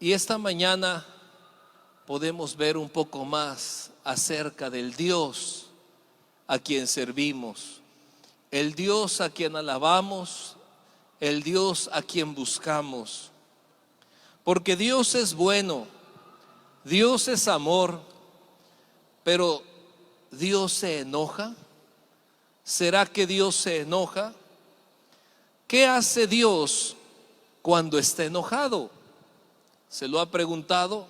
Y esta mañana podemos ver un poco más acerca del Dios a quien servimos, el Dios a quien alabamos, el Dios a quien buscamos. Porque Dios es bueno, Dios es amor, pero ¿Dios se enoja? ¿Será que Dios se enoja? ¿Qué hace Dios cuando está enojado? ¿Se lo ha preguntado?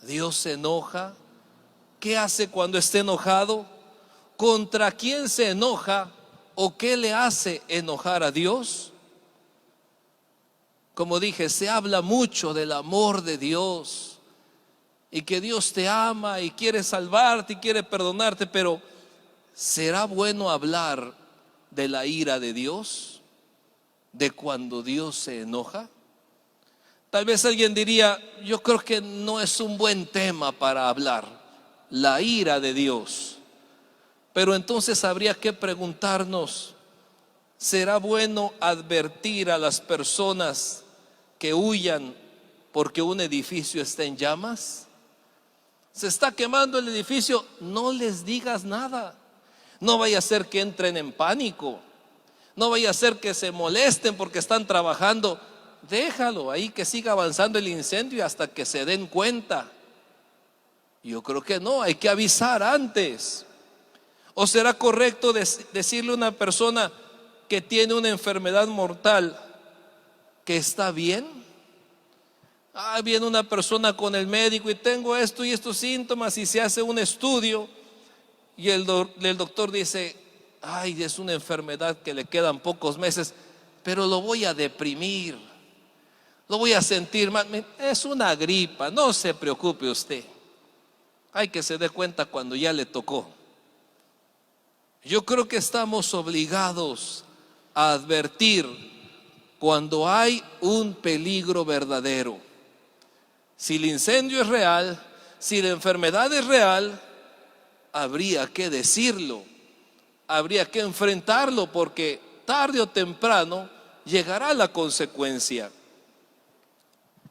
¿Dios se enoja? ¿Qué hace cuando está enojado? ¿Contra quién se enoja o qué le hace enojar a Dios? Como dije, se habla mucho del amor de Dios y que Dios te ama y quiere salvarte y quiere perdonarte, pero ¿será bueno hablar de la ira de Dios? ¿De cuando Dios se enoja? Tal vez alguien diría, yo creo que no es un buen tema para hablar, la ira de Dios. Pero entonces habría que preguntarnos, ¿será bueno advertir a las personas que huyan porque un edificio está en llamas? Se está quemando el edificio, no les digas nada. No vaya a ser que entren en pánico, no vaya a ser que se molesten porque están trabajando. Déjalo ahí que siga avanzando el incendio hasta que se den cuenta. Yo creo que no, hay que avisar antes. ¿O será correcto decirle a una persona que tiene una enfermedad mortal que está bien? Viene una persona con el médico y tengo esto y estos síntomas y se hace un estudio y el doctor dice, es una enfermedad que le quedan pocos meses, pero lo voy a deprimir, lo voy a sentir mal. Es una gripa, no se preocupe usted. Hay que se dé cuenta cuando ya le tocó. Yo creo que estamos obligados a advertir cuando hay un peligro verdadero. Si el incendio es real, si la enfermedad es real, habría que decirlo, habría que enfrentarlo, porque tarde o temprano llegará la consecuencia.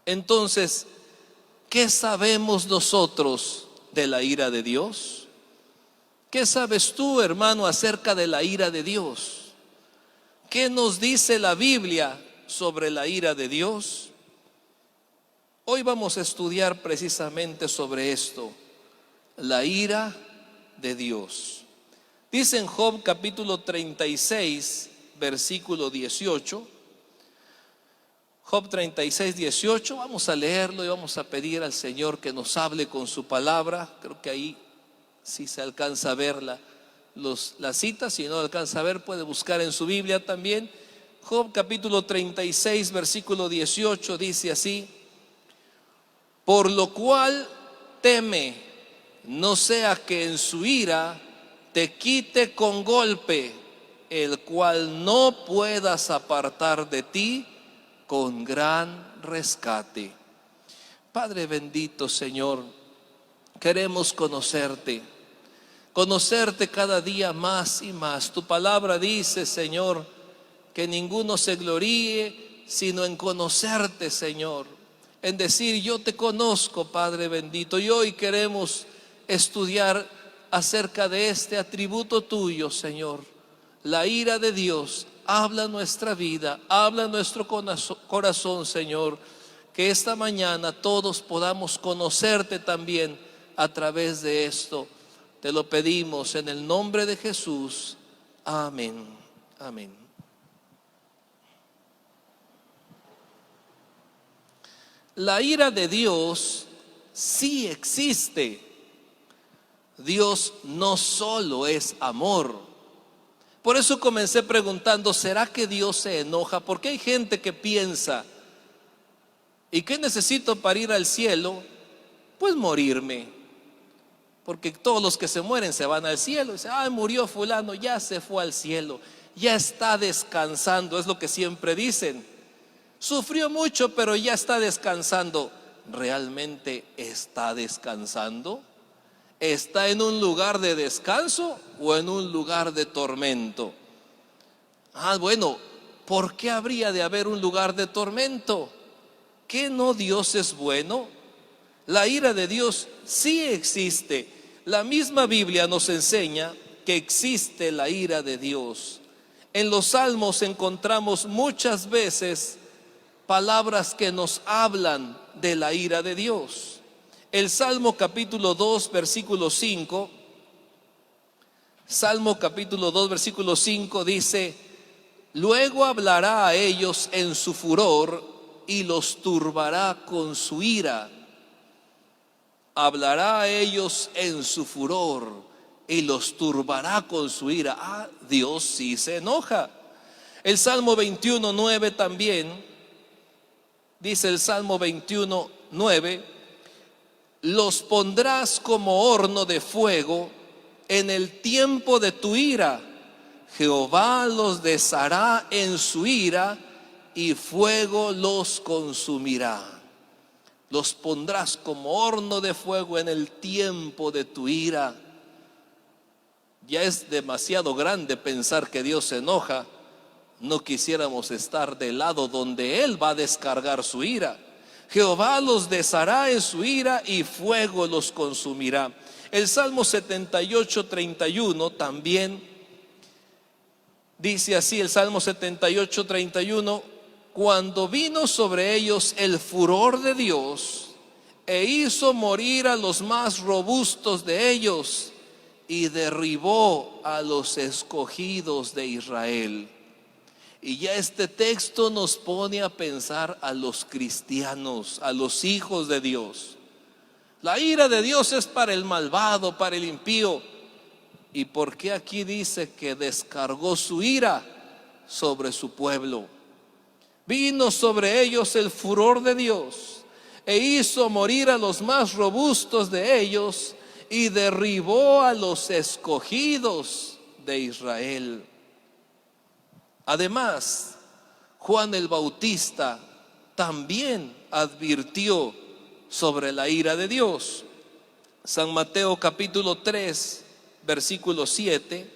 Entonces, ¿qué sabemos nosotros de la ira de Dios? ¿Qué sabes tú, hermano, acerca de la ira de Dios? ¿Qué nos dice la Biblia sobre la ira de Dios? Hoy vamos a estudiar precisamente sobre esto, la ira de Dios. Dice en Job capítulo 36, versículo 18. Job 36, 18, vamos a leerlo y vamos a pedir al Señor que nos hable con su palabra. Creo que ahí sí se alcanza a ver la cita. Si no alcanza a ver, puede buscar en su Biblia también. Job capítulo 36, versículo 18 dice así: por lo cual teme, no sea que en su ira te quite con golpe, el cual no puedas apartar de ti con gran rescate. Padre bendito, Señor, queremos conocerte cada día más y más. Tu palabra dice, Señor, que ninguno se gloríe sino en conocerte, Señor, en decir yo te conozco, Padre bendito. Y hoy queremos estudiar acerca de este atributo tuyo, Señor, la ira de Dios. Habla nuestra vida, habla nuestro corazón, Señor, que esta mañana todos podamos conocerte también a través de esto. Te lo pedimos en el nombre de Jesús. Amén. Amén. La ira de Dios sí existe. Dios no solo es amor. Por eso comencé preguntando, ¿será que Dios se enoja? Porque hay gente que piensa, ¿y qué necesito para ir al cielo? Pues morirme. Porque todos los que se mueren se van al cielo. Dice, murió fulano, ya se fue al cielo, ya está descansando, es lo que siempre dicen. Sufrió mucho, pero ya está descansando. ¿Realmente está descansando? ¿Está en un lugar de descanso o en un lugar de tormento? Bueno, ¿por qué habría de haber un lugar de tormento? qué no Dios es bueno? La ira de Dios sí existe. La misma Biblia nos enseña que existe la ira de Dios. En los Salmos encontramos muchas veces palabras que nos hablan de la ira de Dios. El Salmo capítulo 2, versículo 5, Salmo capítulo 2, versículo 5 dice: luego hablará a ellos en su furor y los turbará con su ira. Hablará a ellos en su furor y los turbará con su ira. Ah, Dios sí se enoja. El Salmo 21, 9 también dice, el Salmo 21, 9: los pondrás como horno de fuego en el tiempo de tu ira. Jehová los deshará en su ira y fuego los consumirá. Los pondrás como horno de fuego en el tiempo de tu ira. Ya es demasiado grande pensar que Dios se enoja. No quisiéramos estar del lado donde Él va a descargar su ira. Jehová los deshará en su ira y fuego los consumirá. El Salmo 78, 31 también dice así, el Salmo 78, 31: cuando vino sobre ellos el furor de Dios e hizo morir a los más robustos de ellos y derribó a los escogidos de Israel. Y ya este texto nos pone a pensar a los cristianos, a los hijos de Dios. La ira de Dios es para el malvado, para el impío. ¿Y por qué aquí dice que descargó su ira sobre su pueblo? Vino sobre ellos el furor de Dios e hizo morir a los más robustos de ellos y derribó a los escogidos de Israel. Además, Juan el Bautista también advirtió sobre la ira de Dios. San Mateo capítulo 3, versículo 7.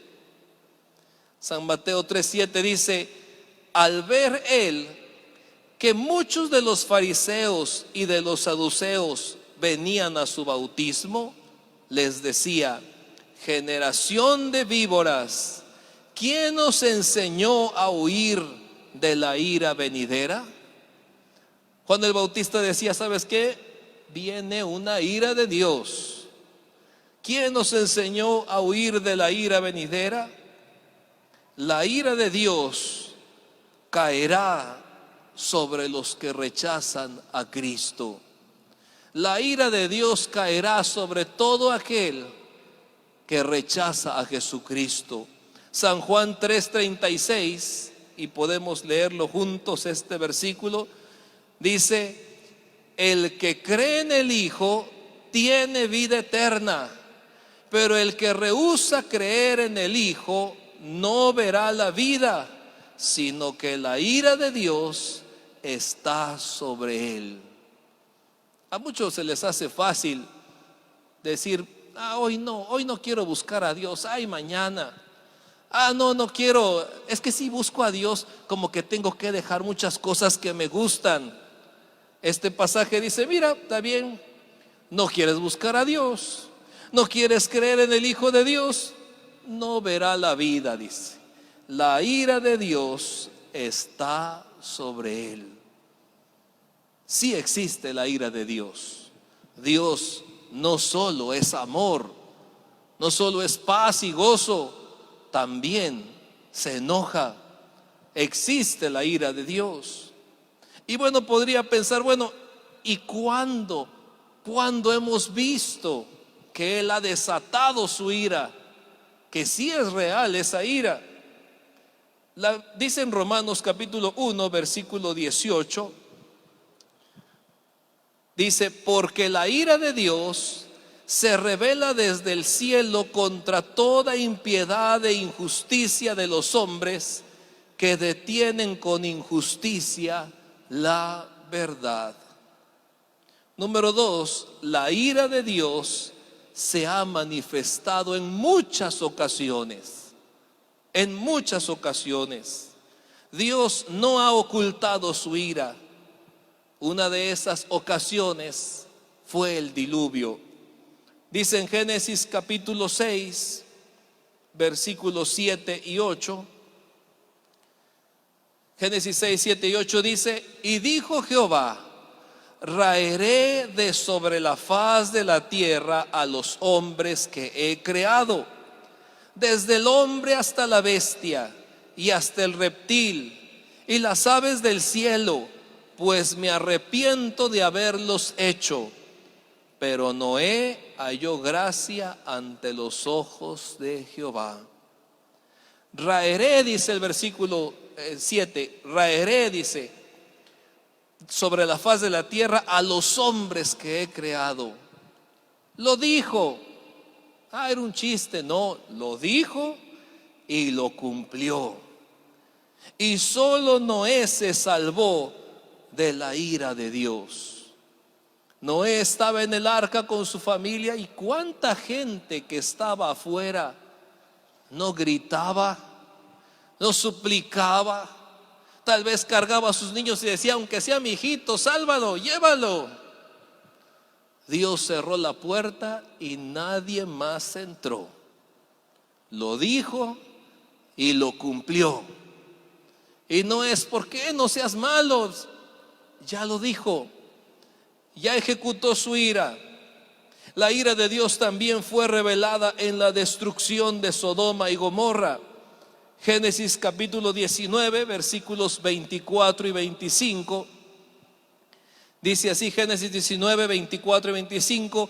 San Mateo 3, 7 dice: al ver él que muchos de los fariseos y de los saduceos venían a su bautismo, les decía: generación de víboras, ¿quién os enseñó a huir de la ira venidera? Juan el Bautista decía: ¿sabes qué? Viene una ira de Dios. ¿Quién nos enseñó a huir de la ira venidera? La ira de Dios caerá sobre los que rechazan a Cristo. La ira de Dios caerá sobre todo aquel que rechaza a Jesucristo. San Juan 3:36, y podemos leerlo juntos este versículo, dice: el que cree en el Hijo tiene vida eterna, pero el que rehúsa creer en el Hijo no verá la vida, sino que la ira de Dios está sobre él. A muchos se les hace fácil decir: hoy no quiero buscar a Dios, mañana. No quiero, es que si busco a Dios, como que tengo que dejar muchas cosas que me gustan. Este pasaje dice: mira, está bien, no quieres buscar a Dios, no quieres creer en el Hijo de Dios, no verá la vida, dice. La ira de Dios está sobre él. Sí existe la ira de Dios. Dios no solo es amor, no solo es paz y gozo, también se enoja. Existe la ira de Dios. Y bueno, podría pensar, ¿y cuándo hemos visto que Él ha desatado su ira? Que sí es real esa ira. Dice en Romanos capítulo 1, versículo 18, dice: porque la ira de Dios se revela desde el cielo contra toda impiedad e injusticia de los hombres que detienen con injusticia la verdad. Número 2, la ira de Dios se ha manifestado en muchas ocasiones. En muchas ocasiones. Dios no ha ocultado su ira. Una de esas ocasiones fue el diluvio. Dice en Génesis capítulo 6, versículos 7 y 8. Génesis 6, 7 y 8 dice: y dijo Jehová: raeré de sobre la faz de la tierra a los hombres que he creado, desde el hombre hasta la bestia y hasta el reptil y las aves del cielo, pues me arrepiento de haberlos hecho. Pero Noé halló gracia ante los ojos de Jehová. Raeré, dice el versículo 7, raeré, dice, sobre la faz de la tierra a los hombres que he creado. Lo dijo. Era un chiste. No, lo dijo y lo cumplió. Y solo Noé se salvó de la ira de Dios. Noé estaba en el arca con su familia, y cuánta gente que estaba afuera no gritaba, no suplicaba. Tal vez cargaba a sus niños y decía: aunque sea mi hijito, sálvalo, llévalo. Dios cerró la puerta y nadie más entró. Lo dijo y lo cumplió. Y no es: ¿por qué? No seas malo. Ya lo dijo, ya ejecutó su ira. La ira de Dios también fue revelada en la destrucción de Sodoma y Gomorra. Génesis capítulo 19, versículos 24 y 25. Dice así, Génesis 19, 24 y 25: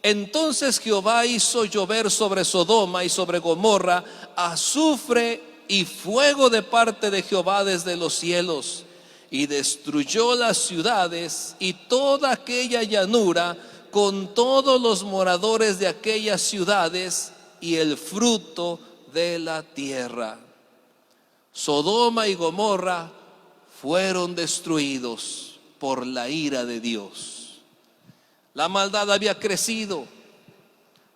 entonces Jehová hizo llover sobre Sodoma y sobre Gomorra azufre y fuego de parte de Jehová desde los cielos, y destruyó las ciudades y toda aquella llanura con todos los moradores de aquellas ciudades y el fruto de la tierra. Sodoma y Gomorra fueron destruidos por la ira de Dios. La maldad había crecido,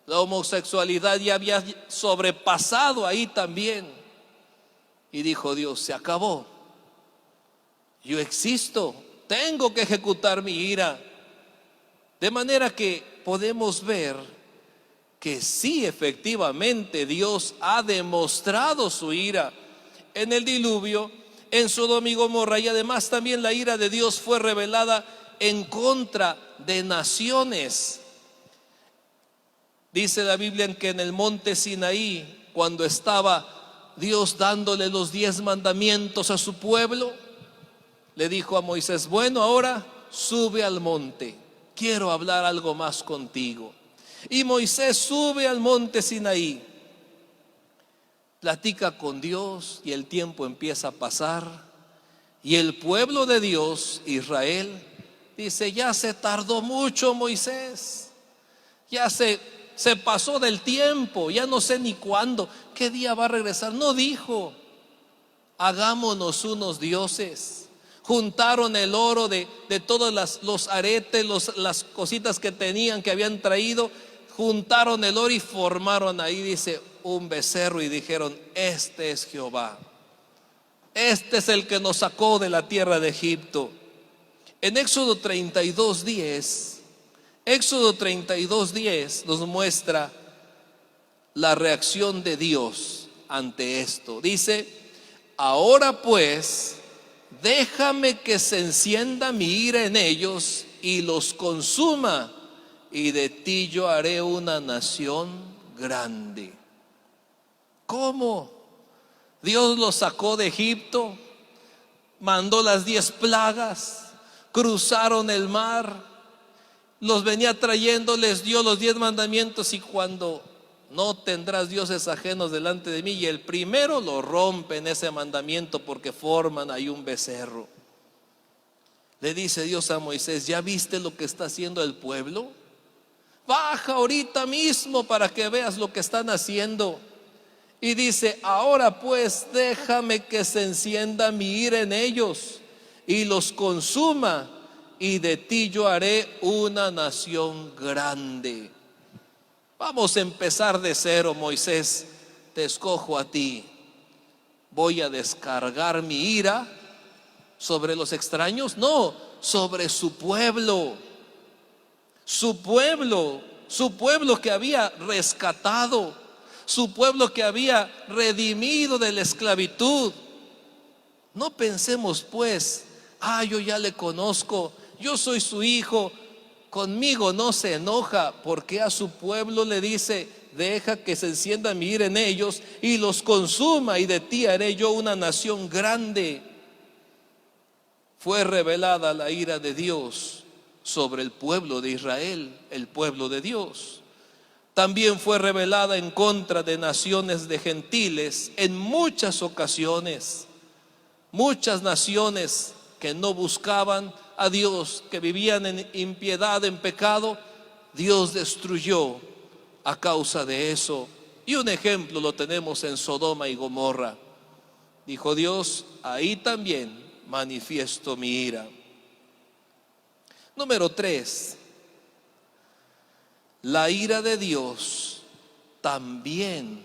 la homosexualidad ya había sobrepasado ahí también. Y dijo Dios: se acabó. Yo existo, tengo que ejecutar mi ira. De manera que podemos ver que sí, efectivamente Dios ha demostrado su ira en el diluvio, en Sodoma y Gomorra, y además también la ira de Dios fue revelada en contra de naciones. Dice la Biblia que en el monte Sinaí, cuando estaba Dios dándole los 10 mandamientos a su pueblo, le dijo a Moisés: bueno, ahora sube al monte, quiero hablar algo más contigo. Y Moisés sube al monte Sinaí, platica con Dios, y el tiempo empieza a pasar, y el pueblo de Dios, Israel, dice: ya se tardó mucho Moisés, ya se pasó del tiempo, ya no sé ni cuándo, qué día va a regresar. No dijo: hagámonos unos dioses. Juntaron el oro de todos los aretes, las cositas que tenían, que habían traído. Juntaron el oro y formaron ahí, dice, un becerro, y dijeron: este es Jehová, este es el que nos sacó de la tierra de Egipto. En Éxodo 32:10 nos muestra la reacción de Dios ante esto. Dice: ahora pues, déjame que se encienda mi ira en ellos y los consuma, y de ti yo haré una nación grande. ¿Cómo? Dios los sacó de Egipto, mandó las 10 plagas, cruzaron el mar, los venía trayendo, les dio los 10 mandamientos, y cuando: no tendrás dioses ajenos delante de mí, y el primero lo rompen ese mandamiento porque forman ahí un becerro. Le dice Dios a Moisés: ¿ya viste lo que está haciendo el pueblo? Baja ahorita mismo para que veas lo que están haciendo. Y dice: ahora pues, déjame que se encienda mi ira en ellos y los consuma, y de ti yo haré una nación grande. Vamos a empezar de cero, Moisés. Te escojo a ti. Voy a descargar mi ira sobre los extraños. No, sobre su pueblo. Su pueblo que había rescatado, su pueblo que había redimido de la esclavitud. No pensemos pues, yo ya le conozco, yo soy su hijo, conmigo no se enoja, porque a su pueblo le dice: deja que se encienda mi ira en ellos y los consuma, y de ti haré yo una nación grande. Fue revelada la ira de Dios sobre el pueblo de Israel, el pueblo de Dios. También fue revelada en contra de naciones de gentiles en muchas ocasiones. Muchas naciones que no buscaban a Dios, que vivían en impiedad, en pecado, Dios destruyó a causa de eso. Y un ejemplo lo tenemos en Sodoma y Gomorra. Dijo Dios: ahí también manifiesto mi ira. Número 3, la ira de Dios también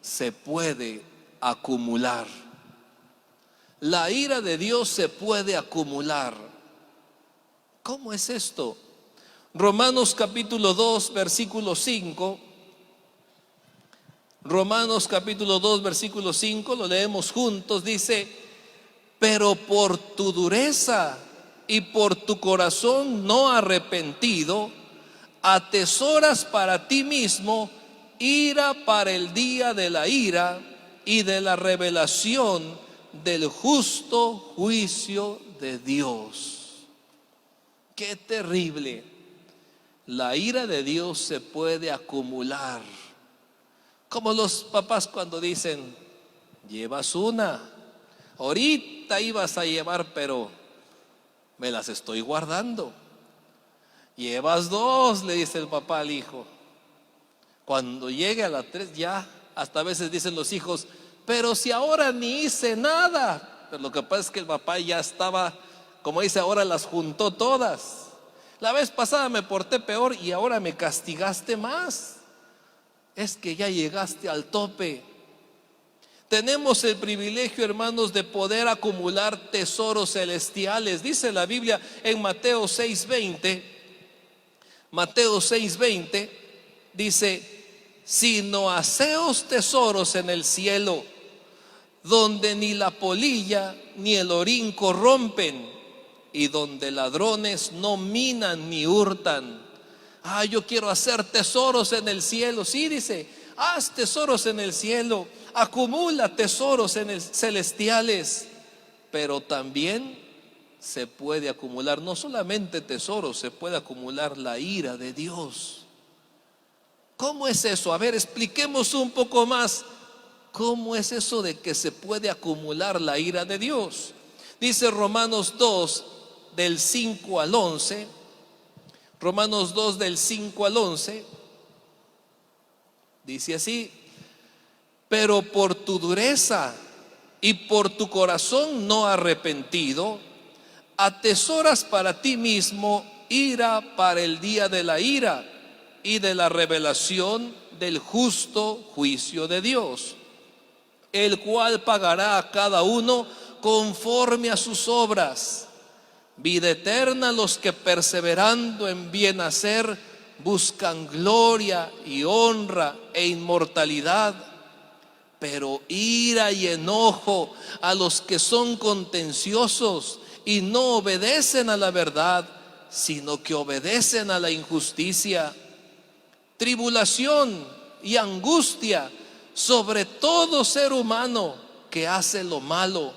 se puede acumular. La ira de Dios se puede acumular. ¿Cómo es esto? Romanos capítulo 2, versículo 5. Romanos capítulo 2, versículo 5, lo leemos juntos. Dice: pero por tu dureza y por tu corazón no arrepentido, atesoras para ti mismo ira para el día de la ira y de la revelación del justo juicio de Dios. Qué terrible. La ira de Dios se puede acumular. Como los papás cuando dicen: llevas una, ahorita ibas a llevar, pero me las estoy guardando. Llevas 2, le dice el papá al hijo. Cuando llegue a la 3 ya, hasta a veces dicen los hijos: pero si ahora ni hice nada. Pero lo que pasa es que el papá ya estaba, como dice, ahora las juntó todas. La vez pasada me porté peor y ahora me castigaste más. Es que ya llegaste al tope. Tenemos el privilegio, hermanos, de poder acumular tesoros celestiales. Dice la Biblia en Mateo 6:20. Mateo 6:20 dice: sino haceos tesoros en el cielo, donde ni la polilla ni el orín corrompen, y donde ladrones no minan ni hurtan. Yo quiero hacer tesoros en el cielo. Sí, dice, haz tesoros en el cielo, acumula tesoros celestiales. Pero también se puede acumular, no solamente tesoros, se puede acumular la ira de Dios. ¿Cómo es eso? A ver, expliquemos un poco más. ¿Cómo es eso de que se puede acumular la ira de Dios? Dice Romanos 2, del 5 al 11. Romanos 2, del 5 al 11. Dice así: pero por tu dureza y por tu corazón no arrepentido, atesoras para ti mismo ira para el día de la ira y de la revelación del justo juicio de Dios, el cual pagará a cada uno conforme a sus obras. Vida eterna a los que perseverando en bien hacer buscan gloria y honra e inmortalidad, pero ira y enojo a los que son contenciosos y no obedecen a la verdad, sino que obedecen a la injusticia. Tribulación y angustia sobre todo ser humano que hace lo malo,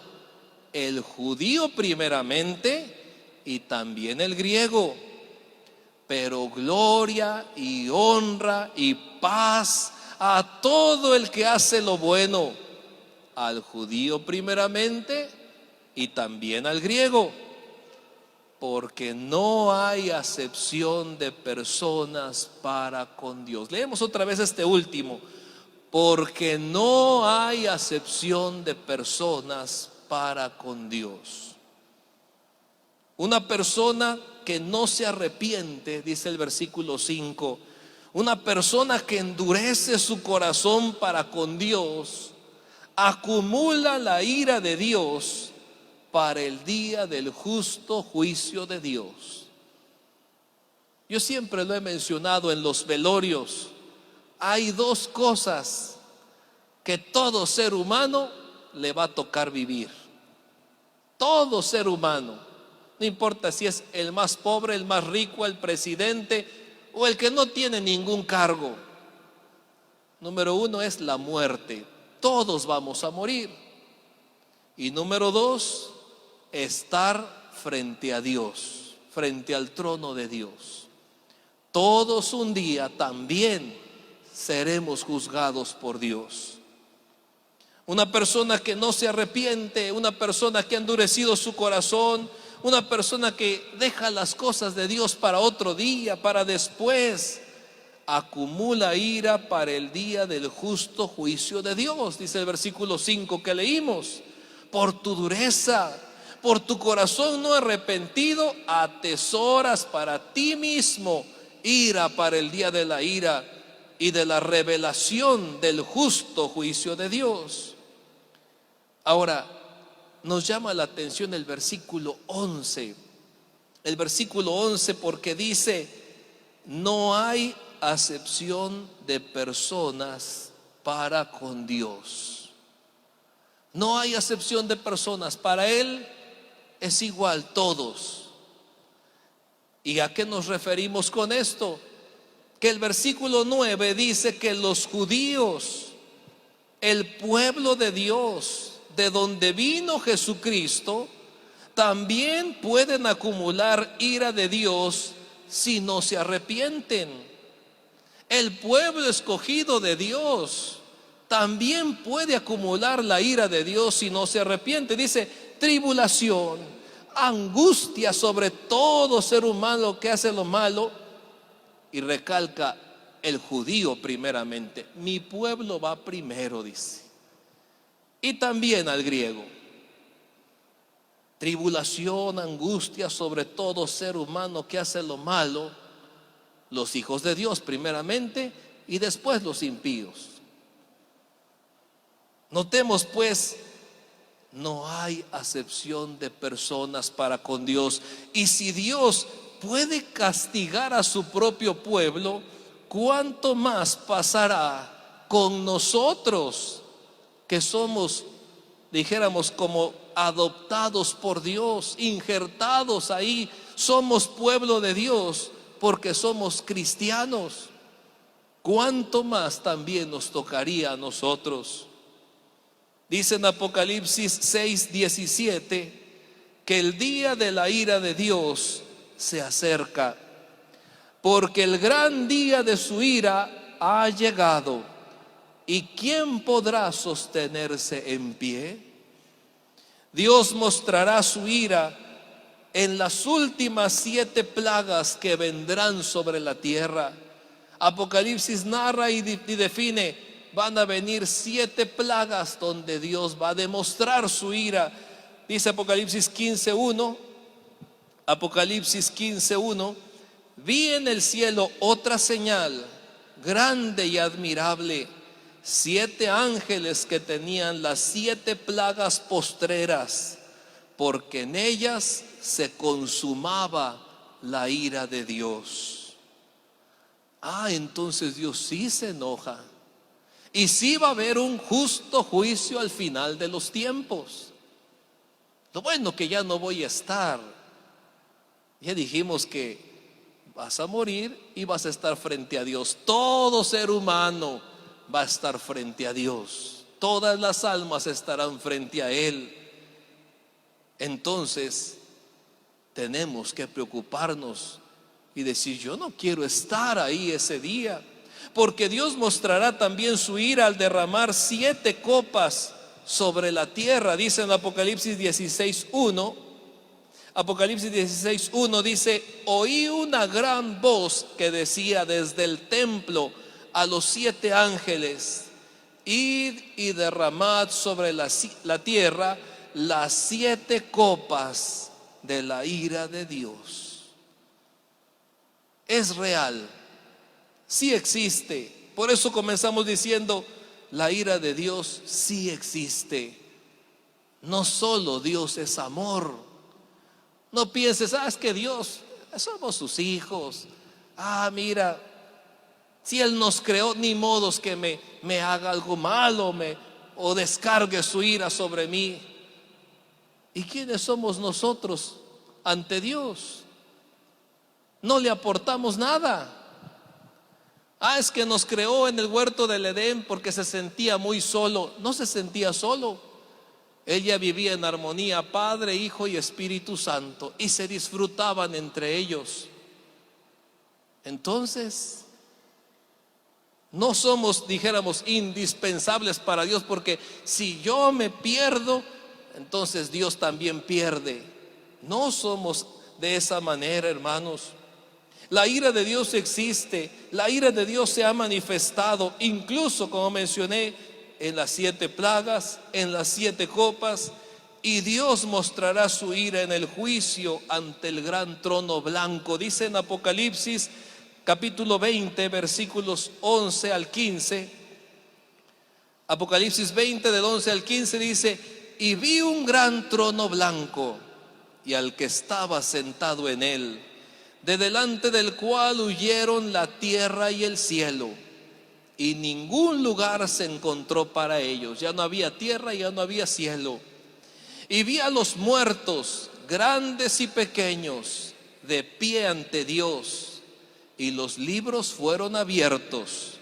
el judío primeramente y también el griego. Pero gloria y honra y paz a todo el que hace lo bueno, al judío primeramente y también al griego, porque no hay acepción de personas para con Dios. Leemos otra vez este último: porque no hay acepción de personas para con Dios. Una persona que no se arrepiente, dice el versículo 5, una persona que endurece su corazón para con Dios, acumula la ira de Dios para el día del justo juicio de Dios. Yo siempre lo he mencionado en los velorios. Hay dos cosas que todo ser humano le va a tocar vivir. Todo ser humano, no importa si es el más pobre, el más rico, el presidente o el que no tiene ningún cargo. Número uno es la muerte. Todos vamos a morir. Y número dos, estar frente a Dios, frente al trono de Dios. Todos un día también seremos juzgados por Dios. Una persona que no se arrepiente, una persona que ha endurecido su corazón, una persona que deja las cosas de Dios para otro día, para después, acumula ira para el día del justo juicio de Dios. Dice el versículo 5 que leímos: por tu dureza, por tu corazón no arrepentido, atesoras para ti mismo ira para el día de la ira y de la revelación del justo juicio de Dios. Ahora, nos llama la atención el versículo 11. El versículo 11 porque dice: no hay acepción de personas para con Dios. No hay acepción de personas. Para Él es igual todos. ¿Y a qué nos referimos con esto? Que el versículo 9 dice que los judíos, el pueblo de Dios, de donde vino Jesucristo, también pueden acumular ira de Dios si no se arrepienten. El pueblo escogido de Dios también puede acumular la ira de Dios si no se arrepiente. Dice: tribulación, angustia sobre todo ser humano que hace lo malo. Y recalca el judío primeramente. Mi pueblo va primero, dice. Y también al griego. Tribulación, angustia sobre todo ser humano que hace lo malo. Los hijos de Dios primeramente y después los impíos. Notemos pues, no hay acepción de personas para con Dios. Y si Dios puede castigar a su propio pueblo, ¿cuánto más pasará con nosotros, que somos, dijéramos, como adoptados por Dios, injertados ahí? Somos pueblo de Dios porque somos cristianos. ¿Cuánto más también nos tocaría a nosotros? Dice en Apocalipsis 6:17 que el día de la ira de Dios se acerca, porque el gran día de su ira ha llegado. ¿Y quién podrá sostenerse en pie? Dios mostrará su ira en las últimas 7 plagas que vendrán sobre la tierra. Apocalipsis narra y define: van a venir 7 plagas donde Dios va a demostrar su ira. Dice Apocalipsis 15:1. Apocalipsis 15:1: vi en el cielo otra señal grande y admirable, 7 ángeles que tenían las 7 plagas postreras, porque en ellas se consumaba la ira de Dios. Entonces Dios sí se enoja. Y sí va a haber un justo juicio al final de los tiempos. Lo bueno que ya no voy a estar. Ya dijimos que vas a morir y vas a estar frente a Dios. Todo ser humano va a estar frente a Dios. Todas las almas estarán frente a Él. Entonces tenemos que preocuparnos y decir: yo no quiero estar ahí ese día, porque Dios mostrará también su ira al derramar 7 copas sobre la tierra. Dice en Apocalipsis 16:1. Apocalipsis 16:1 dice: oí una gran voz que decía desde el templo a los 7 ángeles: id y derramad sobre la tierra las 7 copas de la ira de Dios. Es real, sí existe. Por eso comenzamos diciendo: la ira de Dios sí existe. no solo Dios es amor. No pienses, es que Dios, somos sus hijos. Mira, si Él nos creó, ni modos que me haga algo malo o descargue su ira sobre mí. ¿Y quiénes somos nosotros ante Dios? No le aportamos nada. Es que nos creó en el huerto del Edén porque se sentía muy solo. No se sentía solo. Ella vivía en armonía, Padre, Hijo y Espíritu Santo, y se disfrutaban entre ellos. Entonces, no somos, dijéramos, indispensables para Dios, porque si yo me pierdo, entonces Dios también pierde. No somos de esa manera, hermanos. La ira de Dios existe, la ira de Dios se ha manifestado, incluso como mencioné, en las 7 plagas, en las 7 copas, y Dios mostrará su ira en el juicio ante el gran trono blanco. Dice en Apocalipsis capítulo 20, versículos 11 al 15. Apocalipsis 20 del 11 al 15 dice: y vi un gran trono blanco y al que estaba sentado en él, de delante del cual huyeron la tierra y el cielo, y ningún lugar se encontró para ellos. Ya no había tierra, ya no había cielo. Y vi a los muertos, grandes y pequeños, de pie ante Dios, y los libros fueron abiertos.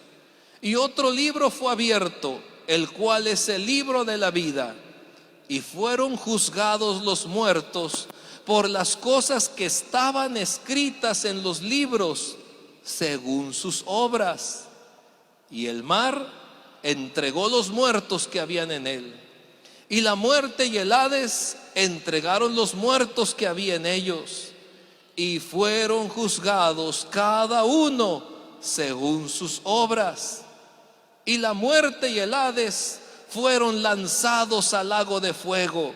Y otro libro fue abierto, el cual es el libro de la vida. Y fueron juzgados los muertos por las cosas que estaban escritas en los libros, según sus obras. Y el mar entregó los muertos que habían en él, y la muerte y el Hades entregaron los muertos que había en ellos, y fueron juzgados cada uno según sus obras. Y la muerte y el Hades fueron lanzados al lago de fuego.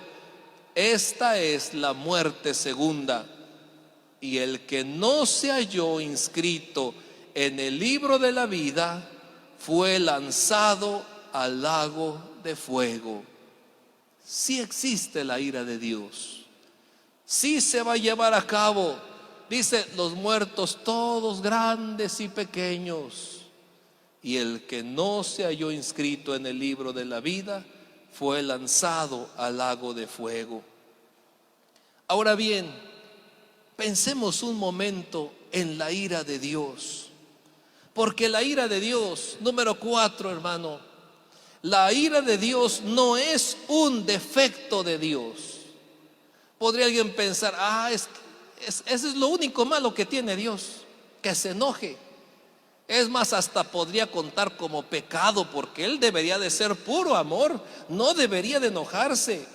Esta es la muerte segunda. Y el que no se halló inscrito en el libro de la vida fue lanzado al lago de fuego. Sí existe la ira de Dios, sí se va a llevar a cabo. Dice: los muertos todos, grandes y pequeños. Y el que no se halló inscrito en el libro de la vida fue lanzado al lago de fuego. Ahora bien, pensemos un momento en la ira de Dios. Porque la ira de Dios, número 4, hermano, la ira de Dios no es un defecto de Dios. Podría alguien pensar: eso es lo único malo que tiene Dios, que se enoje. Es más, hasta podría contar como pecado, porque Él debería de ser puro amor, no debería de enojarse.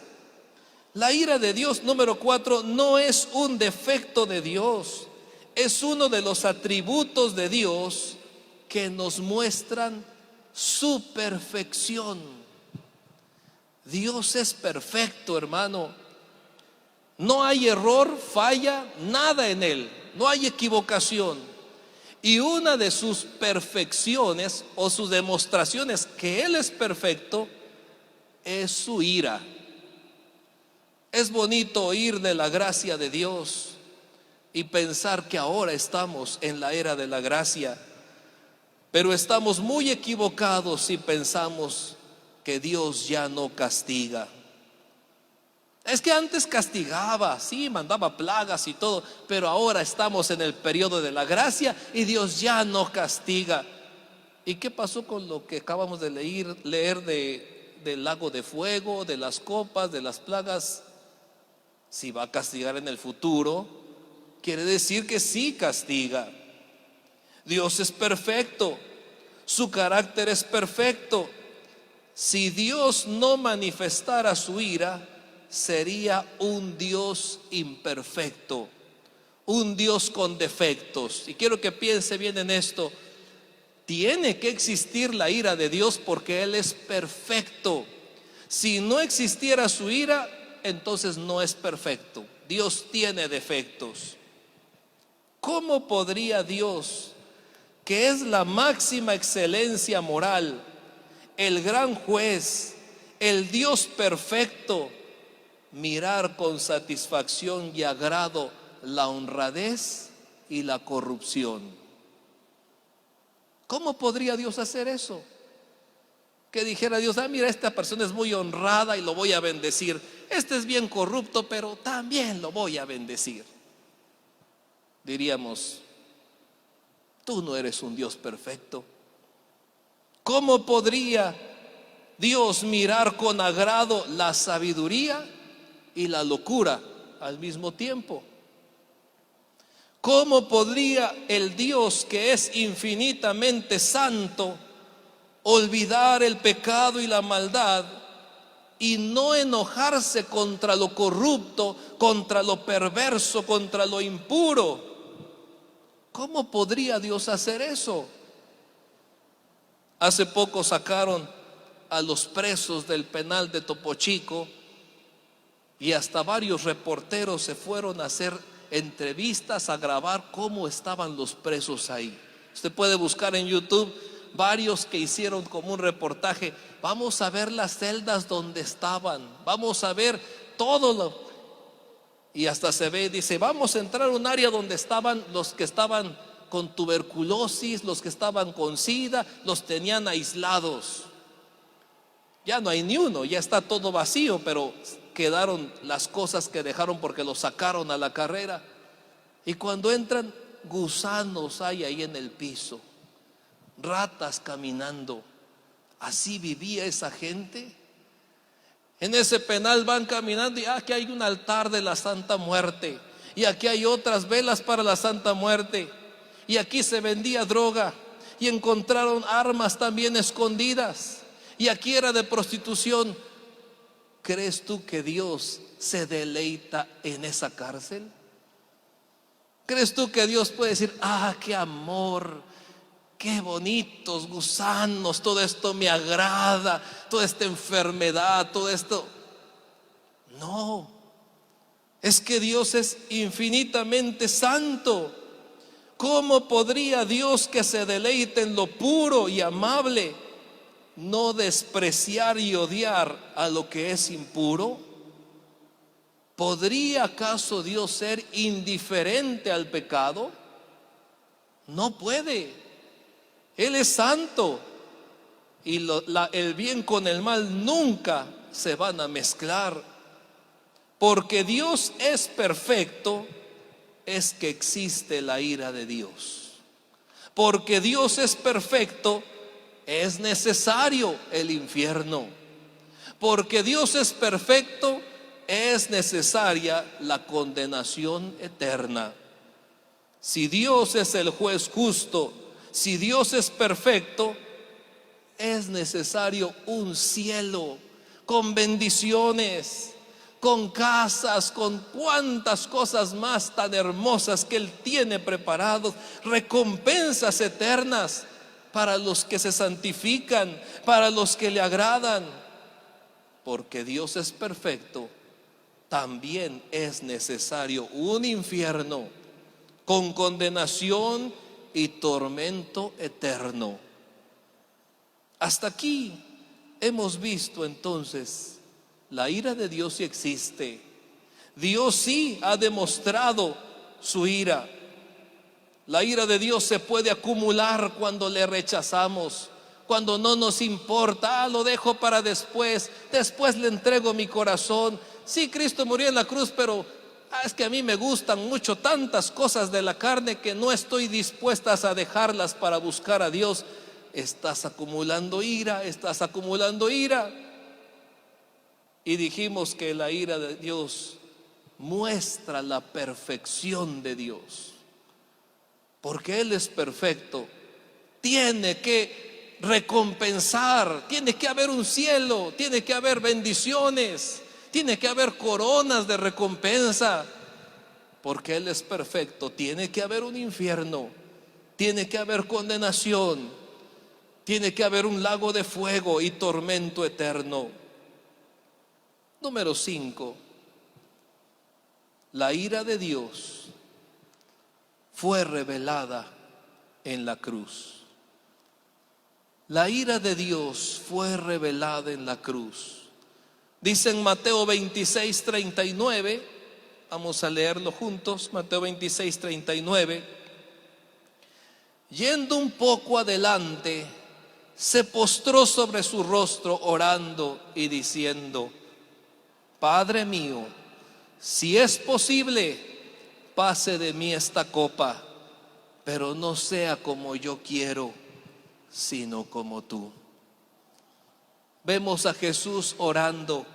La ira de Dios, número 4, no es un defecto de Dios, es uno de los atributos de Dios que nos muestran su perfección. Dios es perfecto, hermano. No hay error, falla, nada en Él, no hay equivocación. Y una de sus perfecciones o sus demostraciones que Él es perfecto es su ira. Es bonito oír de la gracia de Dios y pensar que ahora estamos en la era de la gracia. Pero estamos muy equivocados si pensamos que Dios ya no castiga. Es que antes castigaba, sí, mandaba plagas y todo, pero ahora estamos en el periodo de la gracia y Dios ya no castiga. ¿Y qué pasó con lo que acabamos de leer del lago de fuego, de las copas, de las plagas? Si va a castigar en el futuro, quiere decir que sí castiga. Dios es perfecto, su carácter es perfecto. Si Dios no manifestara su ira, sería un Dios imperfecto, un Dios con defectos. Y quiero que piense bien en esto. Tiene que existir la ira de Dios porque Él es perfecto. Si no existiera su ira, entonces no es perfecto. Dios tiene defectos. ¿Cómo podría Dios, que es la máxima excelencia moral, el gran juez, el Dios perfecto, mirar con satisfacción y agrado la honradez y la corrupción. ¿Cómo podría Dios hacer eso? Que dijera Dios, mira, esta persona es muy honrada y lo voy a bendecir. Este es bien corrupto, pero también lo voy a bendecir. Diríamos, tú no eres un Dios perfecto. ¿Cómo podría Dios mirar con agrado la sabiduría y la locura al mismo tiempo? ¿Cómo podría el Dios que es infinitamente santo olvidar el pecado y la maldad y no enojarse contra lo corrupto, contra lo perverso, contra lo impuro? ¿Cómo podría Dios hacer eso? Hace poco sacaron a los presos del penal de Topo Chico y hasta varios reporteros se fueron a hacer entrevistas, a grabar cómo estaban los presos ahí. Usted puede buscar en YouTube varios que hicieron como un reportaje. Vamos a ver las celdas donde estaban, vamos a ver todo lo... Y hasta se ve, dice, vamos a entrar a un área donde estaban los que estaban con tuberculosis, los que estaban con SIDA, los tenían aislados. Ya no hay ni uno, ya está todo vacío, pero quedaron las cosas que dejaron porque los sacaron a la carrera. Y cuando entran, gusanos hay ahí en el piso, ratas caminando. Así vivía esa gente. En ese penal van caminando y aquí hay un altar de la Santa Muerte, y aquí hay otras velas para la Santa Muerte, y aquí se vendía droga y encontraron armas también escondidas, y aquí era de prostitución. ¿Crees tú que Dios se deleita en esa cárcel? ¿Crees tú que Dios puede decir, qué amor, qué bonitos gusanos, todo esto me agrada, toda esta enfermedad, todo esto? No, es que Dios es infinitamente santo. ¿Cómo podría Dios, que se deleite en lo puro y amable, no despreciar y odiar a lo que es impuro? ¿Podría acaso Dios ser indiferente al pecado? No puede. Él es santo y el bien con el mal nunca se van a mezclar. Porque Dios es perfecto, es que existe la ira de Dios. Porque Dios es perfecto, es necesario el infierno. Porque Dios es perfecto, es necesaria la condenación eterna. Si Dios es el juez justo, si Dios es perfecto, es necesario un cielo con bendiciones, con casas, con cuantas cosas más tan hermosas que Él tiene preparados, recompensas eternas para los que se santifican, para los que le agradan. Porque Dios es perfecto, también es necesario un infierno con condenación y tormento eterno. Hasta aquí hemos visto entonces, la ira de Dios sí existe. Dios sí ha demostrado su ira. La ira de Dios se puede acumular cuando le rechazamos, cuando no nos importa, lo dejo para después le entrego mi corazón. Sí, Cristo murió en la cruz, pero es que a mí me gustan mucho tantas cosas de la carne que no estoy dispuestas a dejarlas para buscar a Dios. Estás acumulando ira, estás acumulando ira. Y dijimos que la ira de Dios muestra la perfección de Dios. Porque Él es perfecto, tiene que recompensar, tiene que haber un cielo, tiene que haber bendiciones, tiene que haber coronas de recompensa. Porque Él es perfecto, tiene que haber un infierno, tiene que haber condenación, tiene que haber un lago de fuego y tormento eterno. Número 5. La ira de Dios fue revelada en la cruz. La ira de Dios fue revelada en la cruz. Dice en Mateo 26:39, vamos a leerlo juntos, Mateo 26:39. Yendo un poco adelante, se postró sobre su rostro orando y diciendo: Padre mío, si es posible, pase de mí esta copa, pero no sea como yo quiero, sino como tú. Vemos a Jesús orando: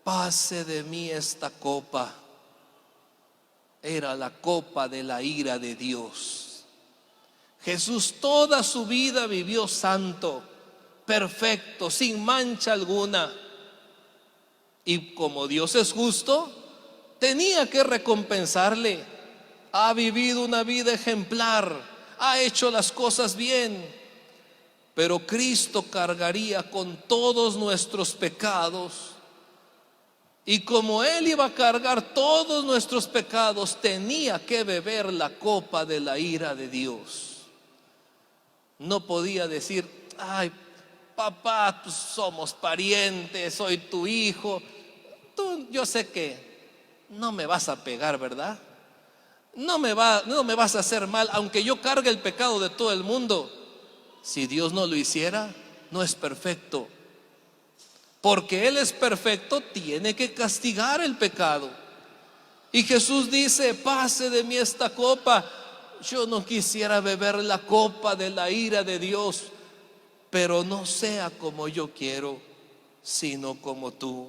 pase de mí esta copa. Era la copa de la ira de Dios. Jesús toda su vida vivió santo, perfecto, sin mancha alguna. Y como Dios es justo, tenía que recompensarle. Ha vivido una vida ejemplar, ha hecho las cosas bien, pero Cristo cargaría con todos nuestros pecados. Y como Él iba a cargar todos nuestros pecados, tenía que beber la copa de la ira de Dios. No podía decir: ay, papá, pues somos parientes, soy tu hijo, yo sé que no me vas a pegar, ¿verdad? No me vas a hacer mal, aunque yo cargue el pecado de todo el mundo. Si Dios no lo hiciera, no es perfecto. Porque Él es perfecto, tiene que castigar el pecado. Y Jesús dice: pase de mí esta copa. Yo no quisiera beber la copa de la ira de Dios, pero no sea como yo quiero, sino como tú.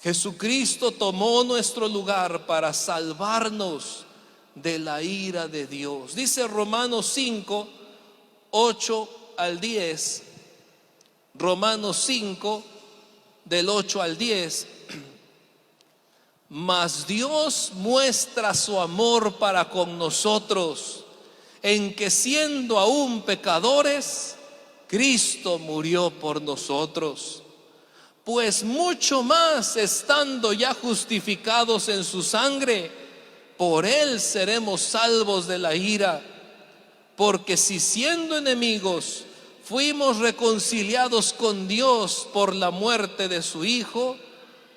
Jesucristo tomó nuestro lugar para salvarnos de la ira de Dios. Dice Romanos 5, 8 al 10. Romanos 5, del 8 al 10. Mas Dios muestra su amor para con nosotros, en que siendo aún pecadores, Cristo murió por nosotros. Pues mucho más, estando ya justificados en su sangre, por Él seremos salvos de la ira. Porque si siendo enemigos fuimos reconciliados con Dios por la muerte de su Hijo,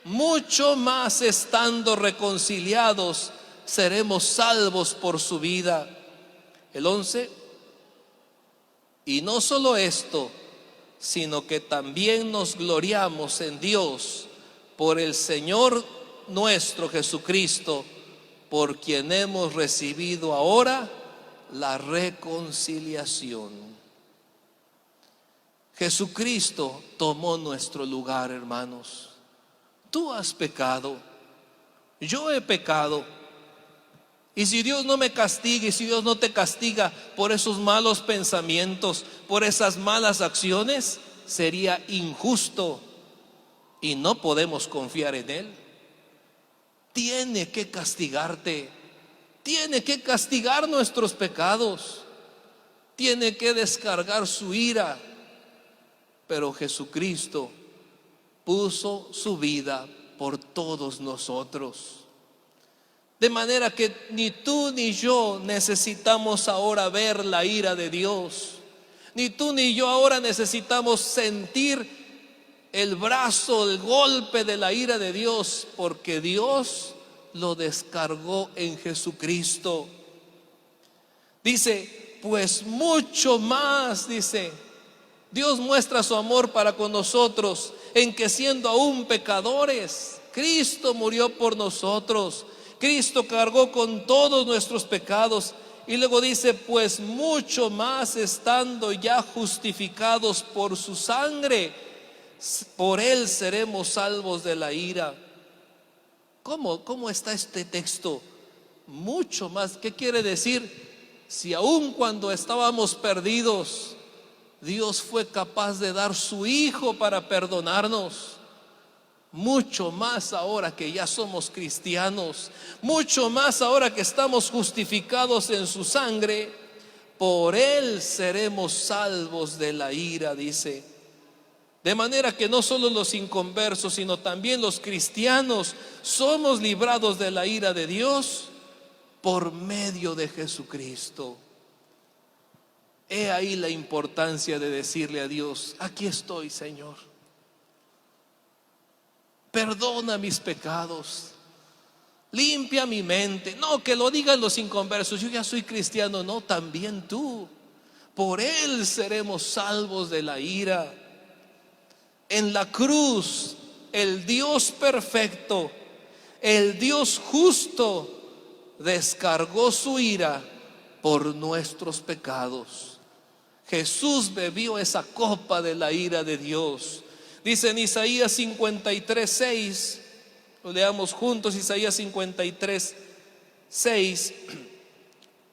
mucho más, estando reconciliados, seremos salvos por su vida. El 11. Y no solo esto, sino que también nos gloriamos en Dios por el Señor nuestro Jesucristo, por quien hemos recibido ahora la reconciliación. Jesucristo tomó nuestro lugar, hermanos. Tú has pecado, yo he pecado. Y si Dios no me castiga, y si Dios no te castiga por esos malos pensamientos, por esas malas acciones, sería injusto y no podemos confiar en Él. Tiene que castigarte, tiene que castigar nuestros pecados, tiene que descargar su ira. Pero Jesucristo puso su vida por todos nosotros. De manera que ni tú ni yo necesitamos ahora ver la ira de Dios. Ni tú ni yo ahora necesitamos sentir el brazo, el golpe de la ira de Dios, porque Dios lo descargó en Jesucristo. Dice, pues mucho más, dice, Dios muestra su amor para con nosotros, en que siendo aún pecadores, Cristo murió por nosotros. Cristo cargó con todos nuestros pecados. Y luego dice, pues mucho más, estando ya justificados por su sangre, por Él seremos salvos de la ira. ¿Cómo está este texto? Mucho más. ¿Qué quiere decir? Si aun cuando estábamos perdidos, Dios fue capaz de dar su Hijo para perdonarnos, mucho más ahora que ya somos cristianos, mucho más ahora que estamos justificados en su sangre, por Él seremos salvos de la ira, dice. De manera que no solo los inconversos, sino también los cristianos somos librados de la ira de Dios por medio de Jesucristo. He ahí la importancia de decirle a Dios: aquí estoy, Señor. perdona mis pecados, limpia mi mente. No que lo digan los inconversos, yo ya soy cristiano. No, también tú. Por Él seremos salvos de la ira. En la cruz, el Dios perfecto, el Dios justo, descargó su ira por nuestros pecados. Jesús bebió esa copa de la ira de Dios. Dice en Isaías 53:6, lo leamos juntos, Isaías 53:6: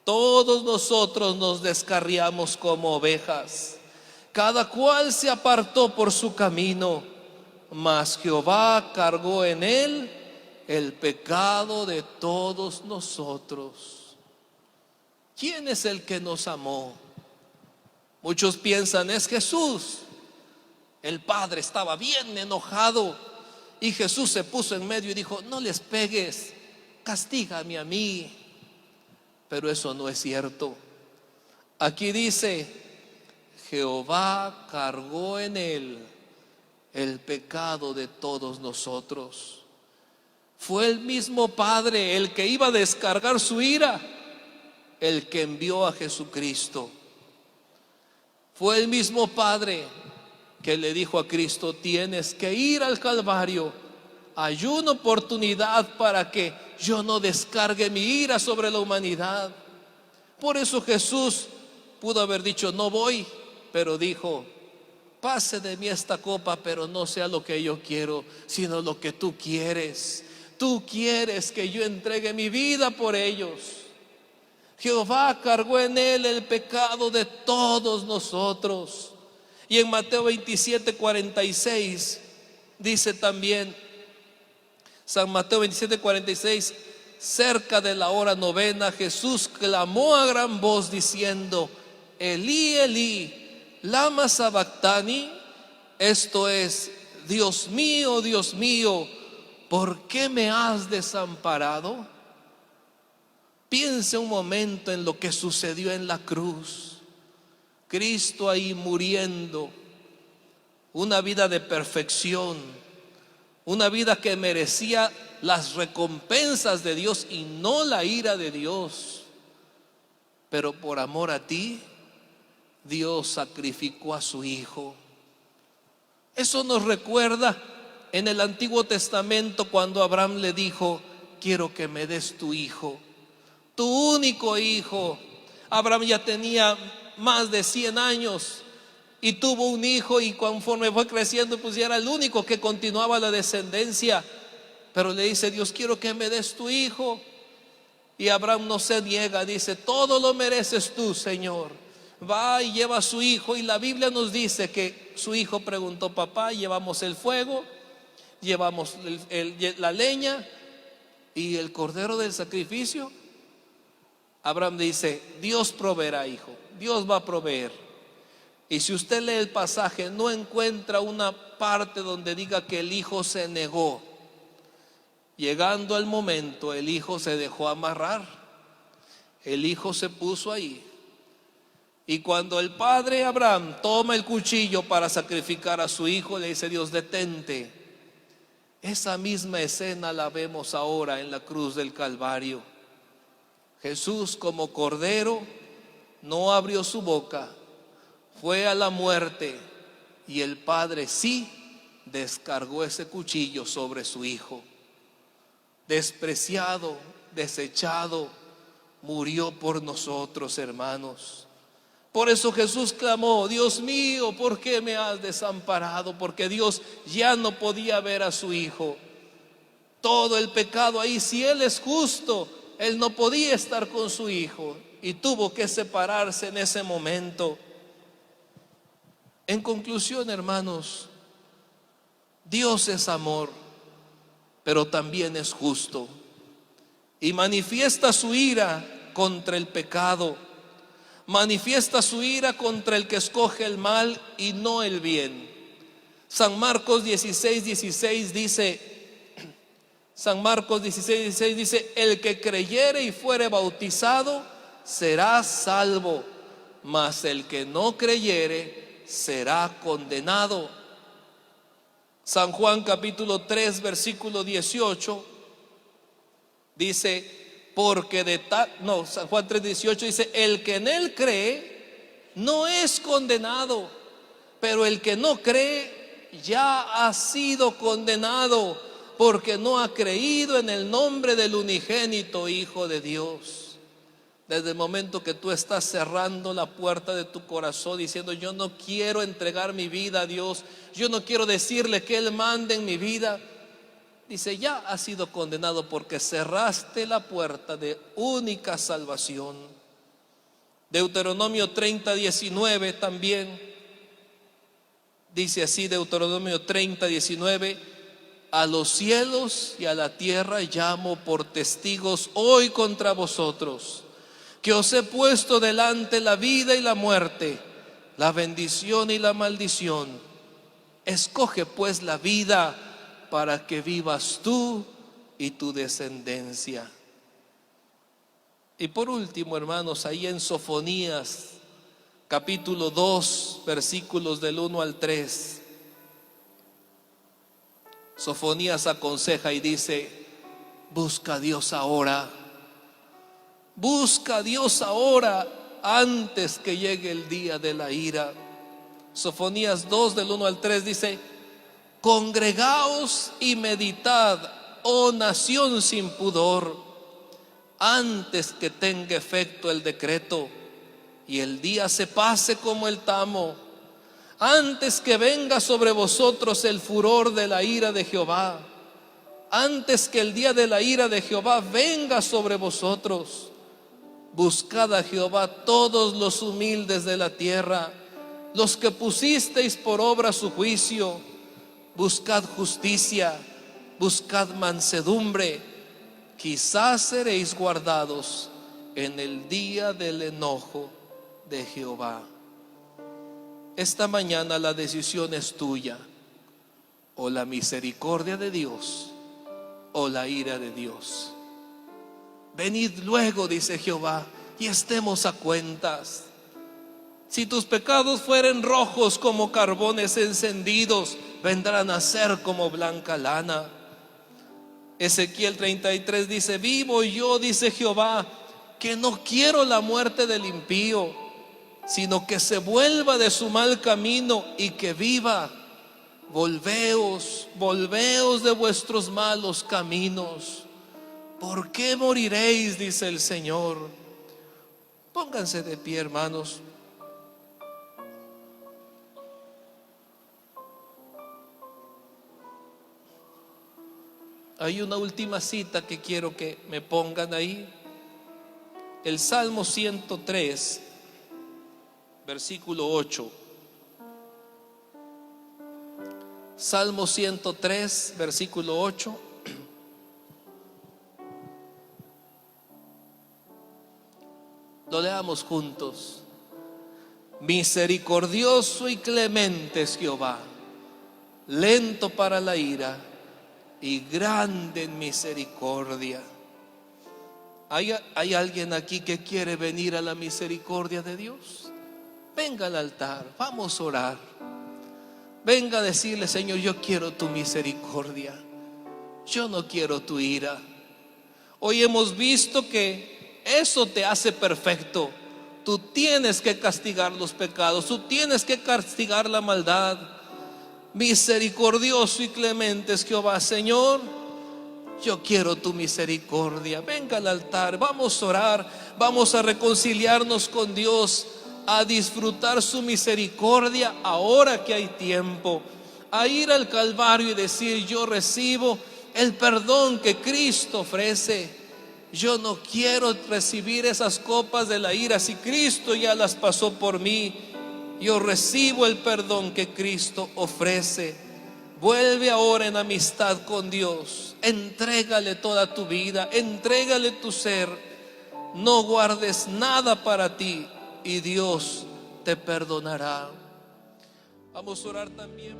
todos nosotros nos descarriamos como ovejas, cada cual se apartó por su camino, mas Jehová cargó en él el pecado de todos nosotros. ¿Quién es el que nos amó? Muchos piensan es Jesús. El Padre estaba bien enojado y Jesús se puso en medio y dijo: no les pegues, castígame a mí. Pero eso no es cierto. Aquí dice: Jehová cargó en él el pecado de todos nosotros. Fue el mismo Padre el que iba a descargar su ira, el que envió a Jesucristo. Fue el mismo Padre que le dijo a Cristo: tienes que ir al Calvario, hay una oportunidad para que yo no descargue mi ira sobre la humanidad. Por eso Jesús pudo haber dicho: no voy, pero dijo: pase de mí esta copa, pero no sea lo que yo quiero, sino lo que tú quieres. Tú quieres que yo entregue mi vida por ellos. Jehová cargó en él el pecado de todos nosotros. Y en Mateo 27:46 dice también, San Mateo 27:46: cerca de la hora novena, Jesús clamó a gran voz diciendo: Elí, Elí, lama sabactani. Esto es: Dios mío, ¿por qué me has desamparado? Piense un momento en lo que sucedió en la cruz. Cristo ahí muriendo, una vida de perfección, una vida que merecía las recompensas de Dios y no la ira de Dios. Pero por amor a ti, Dios sacrificó a su Hijo. Eso nos recuerda en el Antiguo Testamento cuando Abraham le dijo: quiero que me des tu hijo, tu único hijo. Abraham ya tenía más de 100 años y tuvo un hijo, y conforme fue creciendo, pues ya era el único que continuaba la descendencia. Pero le dice Dios: quiero que me des tu hijo. Y Abraham no se niega, dice: todo lo mereces tú, Señor. Va y lleva a su hijo, y la Biblia nos dice que su hijo preguntó: papá, ¿llevamos el fuego? ¿Llevamos la leña y el cordero del sacrificio? Abraham dice: Dios proveerá, hijo, Dios va a proveer. Y si usted lee el pasaje, no encuentra una parte donde diga que el hijo se negó. Llegando al momento, el hijo se dejó amarrar, el hijo se puso ahí. Y cuando el padre Abraham toma el cuchillo para sacrificar a su hijo, le dice Dios: detente. Esa misma escena la vemos ahora en la cruz del Calvario. Jesús, como cordero, no abrió su boca, fue a la muerte, y el Padre sí descargó ese cuchillo sobre su hijo. Despreciado, desechado, murió por nosotros, hermanos. Por eso Jesús clamó: Dios mío, ¿por qué me has desamparado? Porque Dios ya no podía ver a su hijo. Todo el pecado ahí, si Él es justo, Él no podía estar con su hijo y tuvo que separarse en ese momento. En conclusión, hermanos, Dios es amor, pero también es justo, y manifiesta su ira contra el pecado, manifiesta su ira contra el que escoge el mal y no el bien. San Marcos 16:16 dice: el que creyere y fuere bautizado será salvo, mas el que no creyere será condenado. San Juan capítulo 3 versículo 18 dice, San Juan 3:18 dice, el que en él cree no es condenado, pero el que no cree ya ha sido condenado, porque no ha creído en el nombre del unigénito Hijo de Dios. Desde el momento que tú estás cerrando la puerta de tu corazón diciendo, yo no quiero entregar mi vida a Dios, yo no quiero decirle que Él mande en mi vida, dice, ya has sido condenado porque cerraste la puerta de única salvación. Deuteronomio 30:19 también dice así, Deuteronomio 30:19, a los cielos y a la tierra llamo por testigos hoy contra vosotros, que os he puesto delante la vida y la muerte, la bendición y la maldición. Escoge pues la vida para que vivas tú y tu descendencia. Y por último, hermanos, ahí en Sofonías capítulo 2 versículos del 1 al 3, Sofonías aconseja y dice, busca a Dios ahora. Busca a Dios ahora antes que llegue el día de la ira. Sofonías 2 del 1 al 3 dice, congregaos y meditad, oh nación sin pudor, antes que tenga efecto el decreto y el día se pase como el tamo, antes que venga sobre vosotros el furor de la ira de Jehová, antes que el día de la ira de Jehová venga sobre vosotros. Buscad a Jehová todos los humildes de la tierra, los que pusisteis por obra su juicio. Buscad justicia, buscad mansedumbre, quizás seréis guardados en el día del enojo de Jehová. Esta mañana la decisión es tuya, o la misericordia de Dios o la ira de Dios. Venid luego, dice Jehová, y estemos a cuentas. Si tus pecados fueren rojos como carbones encendidos, vendrán a ser como blanca lana. Ezequiel 33 dice, vivo yo, dice Jehová, que no quiero la muerte del impío, sino que se vuelva de su mal camino y que viva. Volveos, volveos de vuestros malos caminos. ¿Por qué moriréis?, dice el Señor. Pónganse de pie, hermanos. Hay una última cita que quiero que me pongan ahí. El Salmo 103, versículo 8. Salmo 103, versículo 8. Lo leamos juntos. Misericordioso y clemente es Jehová, lento para la ira y grande en misericordia. ¿Hay alguien aquí que quiere venir a la misericordia de Dios? Venga al altar, vamos a orar. Venga a decirle, Señor, yo quiero tu misericordia, yo no quiero tu ira. Hoy hemos visto que eso te hace perfecto. Tú tienes que castigar los pecados, tú tienes que castigar la maldad. Misericordioso y clemente es Jehová. Señor, yo quiero tu misericordia. Venga al altar, vamos a orar, vamos a reconciliarnos con Dios, a disfrutar su misericordia ahora que hay tiempo, a ir al Calvario y decir, yo recibo el perdón que Cristo ofrece. Yo no quiero recibir esas copas de la ira. Si Cristo ya las pasó por mí, yo recibo el perdón que Cristo ofrece. Vuelve ahora en amistad con Dios. Entrégale toda tu vida, entrégale tu ser. No guardes nada para ti y Dios te perdonará. Vamos a orar también.